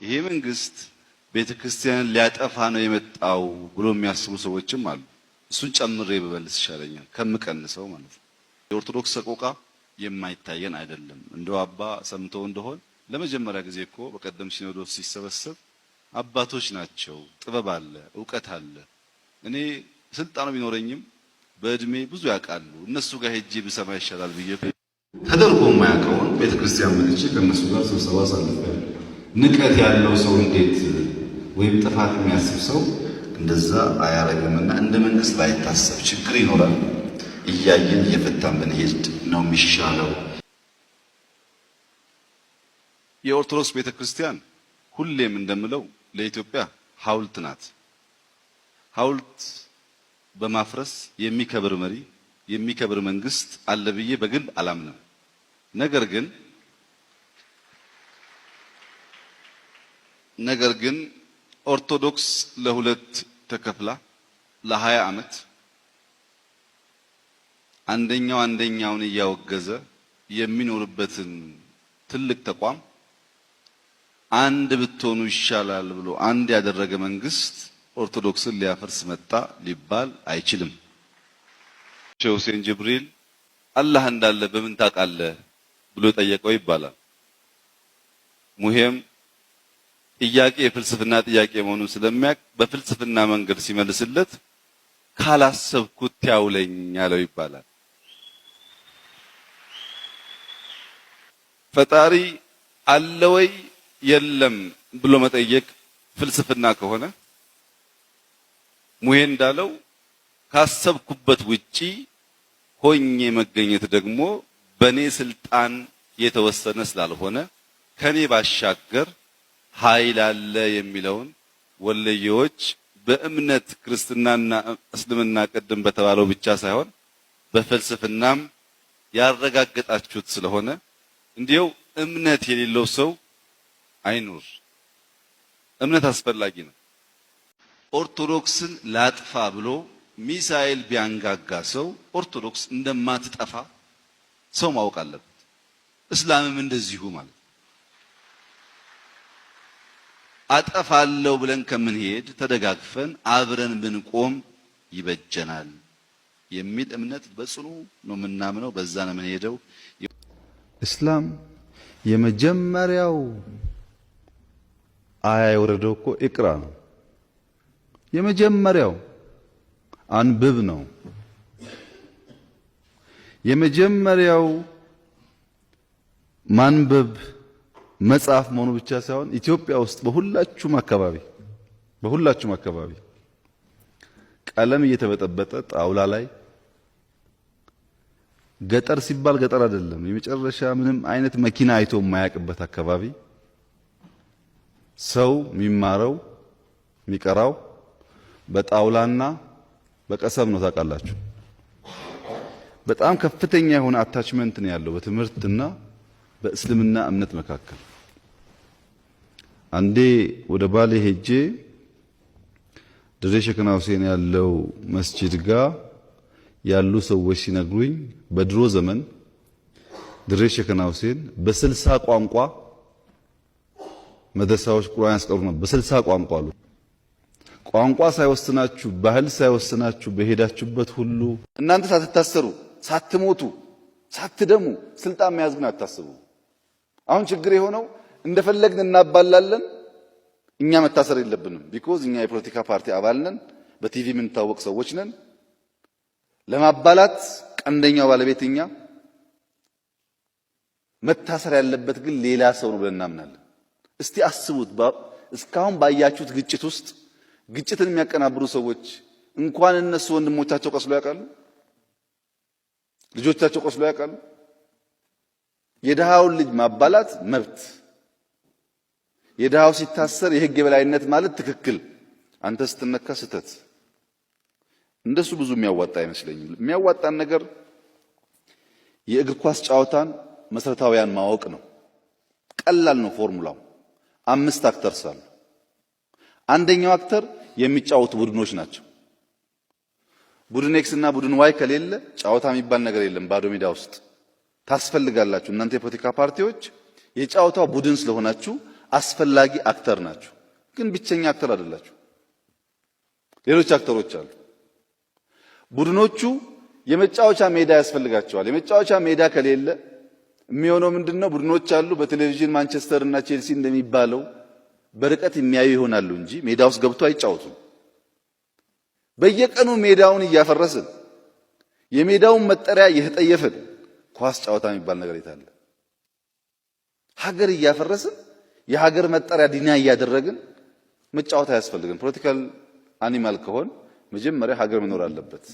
ይሄ መንግስት ቤተክርስቲያንን ሊያጠፋ ነው የመጣው ብሎ የሚያስቡ ሰዎችም አሉ። እሱን ጨምሬ በበልስ ይሻለኛል ከምቀንሰው ማለት ነው። የኦርቶዶክስ ሰቆቃ የማይታየን አይደለም። እንደው አባ ሰምተው እንደሆን ለመጀመሪያ ጊዜ እኮ በቀደም ሲኖዶስ ሲሰበሰብ አባቶች ናቸው፣ ጥበብ አለ፣ ዕውቀት አለ። እኔ ስልጣኑ ቢኖረኝም በእድሜ ብዙ ያውቃሉ፣ እነሱ ጋር ሄጄ ብሰማ ይሻላል ብዬ ተደርጎ የማያውቀውን ቤተክርስቲያን መጥቼ ከነሱ ጋር ስብሰባ ሳልፈል ንቀት ያለው ሰው እንዴት ወይም ጥፋት የሚያስብ ሰው እንደዛ አያረግምና እንደ መንግስት ባይታሰብ ችግር ይኖራል። እያየን እየፈታን ብንሄድ ነው የሚሻለው። የኦርቶዶክስ ቤተክርስቲያን ሁሌም እንደምለው ለኢትዮጵያ ሐውልት ናት። ሐውልት በማፍረስ የሚከብር መሪ የሚከብር መንግስት አለ ብዬ በግል አላምንም። ነገር ግን ኦርቶዶክስ ለሁለት ተከፍላ ለ20 ዓመት አንደኛውን እያወገዘ የሚኖርበትን ትልቅ ተቋም አንድ ብትሆኑ ይሻላል ብሎ አንድ ያደረገ መንግስት ኦርቶዶክስን ሊያፈርስ መጣ ሊባል አይችልም። ሼህ ሁሴን ጅብሪል አላህ እንዳለ በምን ታውቃለህ ብሎ ጠየቀው ይባላል። ሙሄም ጥያቄ የፍልስፍና ጥያቄ መሆኑን ስለሚያውቅ በፍልስፍና መንገድ ሲመልስለት ካላሰብኩት ያውለኝ ያለው ይባላል። ፈጣሪ አለ ወይ የለም ብሎ መጠየቅ ፍልስፍና ከሆነ ሙሄ እንዳለው ካሰብኩበት ውጪ ሆኜ መገኘት ደግሞ በኔ ስልጣን የተወሰነ ስላልሆነ ከኔ ባሻገር ኃይል አለ የሚለውን ወለየዎች በእምነት ክርስትናና እስልምና ቀደም በተባለው ብቻ ሳይሆን በፍልስፍናም ያረጋገጣችሁት ስለሆነ እንዲያው እምነት የሌለው ሰው አይኑር። እምነት አስፈላጊ ነው። ኦርቶዶክስን ላጥፋ ብሎ ሚሳኤል ቢያንጋጋ ሰው ኦርቶዶክስ እንደማትጠፋ ሰው ማወቅ አለበት። እስላምም እንደዚሁ ማለት አጠፋለሁ ብለን ከምንሄድ ተደጋግፈን አብረን ብንቆም ይበጀናል የሚል እምነት በጽኑ ነው የምናምነው። በዛ ነው የምንሄደው። እስላም የመጀመሪያው አያ የወረደው እኮ ኢቅራ ነው። የመጀመሪያው አንብብ ነው። የመጀመሪያው ማንበብ መጽሐፍ መሆኑ ብቻ ሳይሆን ኢትዮጵያ ውስጥ በሁላችሁም አካባቢ ቀለም እየተበጠበጠ ጣውላ ላይ ገጠር ሲባል ገጠር አይደለም፣ የመጨረሻ ምንም አይነት መኪና አይቶ የማያውቅበት አካባቢ ሰው የሚማረው የሚቀራው በጣውላና በቀሰም ነው። ታውቃላችሁ፣ በጣም ከፍተኛ የሆነ አታችመንት ነው ያለው በትምህርትና በእስልምና እምነት መካከል። አንዴ ወደ ባሌ ሄጄ ድሬ ሸክና ሁሴን ያለው መስጂድ ጋር ያሉ ሰዎች ሲነግሩኝ በድሮ ዘመን ድሬ ሸክና ሁሴን በ60 ቋንቋ መድረሳዎች ቁርአን ያስቀሩ ነበር። በ60 ቋንቋ አሉ። ቋንቋ ሳይወስናችሁ ባህል ሳይወስናችሁ በሄዳችሁበት ሁሉ እናንተ ሳትታሰሩ ሳትሞቱ ሳትደሙ ስልጣን መያዝ ግን አታስቡ። አሁን ችግር የሆነው እንደፈለግን እናባላለን። እኛ መታሰር የለብንም። ቢኮዝ እኛ የፖለቲካ ፓርቲ አባል ነን፣ በቲቪ የምንታወቅ ሰዎች ነን። ለማባላት ቀንደኛው ባለቤት እኛ፣ መታሰር ያለበት ግን ሌላ ሰው ነው ብለን እናምናለን። እስቲ አስቡት፣ እስካሁን ባያችሁት ግጭት ውስጥ ግጭትን የሚያቀናብሩ ሰዎች እንኳን እነሱ ወንድሞቻቸው ቆስሎ ያውቃሉ? ልጆቻቸው ቆስሎ ያውቃሉ? የድሃውን ልጅ ማባላት መብት፣ የድሃው ሲታሰር የህግ የበላይነት ማለት ትክክል፣ አንተ ስትነካ ስህተት። እንደሱ ብዙ የሚያዋጣ አይመስለኝም። የሚያዋጣን ነገር የእግር ኳስ ጨዋታን መሰረታዊያን ማወቅ ነው። ቀላል ነው ፎርሙላው። 5 አክተርስ አሉ። አንደኛው አክተር የሚጫወቱ ቡድኖች ናቸው። ቡድን ኤክስ እና ቡድን ዋይ ከሌለ ጨዋታ የሚባል ነገር የለም። ባዶ ሜዳ ውስጥ ታስፈልጋላችሁ። እናንተ የፖለቲካ ፓርቲዎች የጨዋታው ቡድን ስለሆናችሁ አስፈላጊ አክተር ናችሁ፣ ግን ብቸኛ አክተር አይደላችሁ። ሌሎች አክተሮች አሉ። ቡድኖቹ የመጫወቻ ሜዳ ያስፈልጋቸዋል። የመጫወቻ ሜዳ ከሌለ የሚሆነው ምንድነው? ቡድኖች አሉ በቴሌቪዥን ማንቸስተር እና ቼልሲ እንደሚባለው በርቀት የሚያዩ ይሆናሉ እንጂ ሜዳ ውስጥ ገብቶ አይጫወቱም። በየቀኑ ሜዳውን እያፈረስን የሜዳውን መጠሪያ እየተጠየፍን ኳስ ጨዋታ የሚባል ነገር የታለ? ሀገር እያፈረስን የሀገር መጠሪያ ዲና እያደረግን መጫወት አያስፈልግም። ፖለቲካል አኒማል ከሆን መጀመሪያ ሀገር መኖር አለበት።